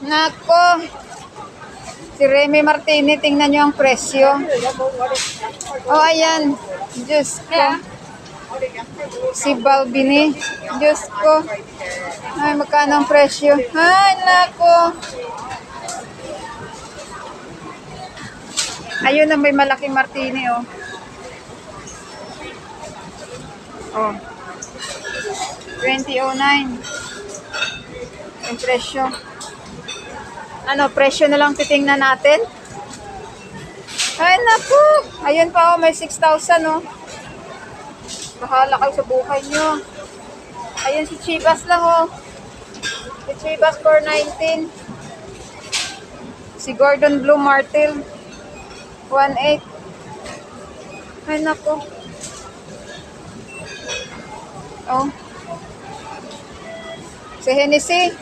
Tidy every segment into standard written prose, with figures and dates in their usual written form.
Nako. Si Remy Martini, tingnan nyo ang presyo. Oh, ayan. Diyos ko. Si Balbini. Diyos ko. Ay, magkano ang presyo? Ay, nako. Ayun na may malaking Martini, oh. Oh. 2009. Yung presyo. Ano, presyo na lang titingnan natin. Ay, naku. Ayun pa, oh, may 6,000, oh. Bahala kayo sa buhay nyo. Ayun si Chivas lang, oh. Si Chivas 419. Si Gordon Blue Martel 1.8. Ay, naku. Oh. Si Hennessy.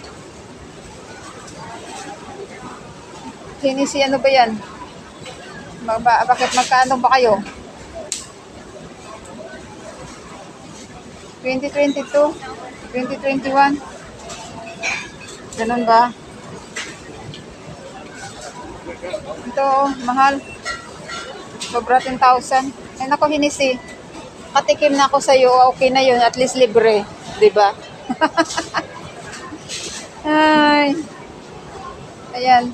Hennessy, ano ba yan? Bakit magkano ba kayo? 2022? 2021? Ganun ba? Ito, oh, mahal. Sobra 10,000. Ay, naku, Hennessy. Patikim na ako sa'yo. Okay na yun. At least libre. Diba? Ay. Ayan.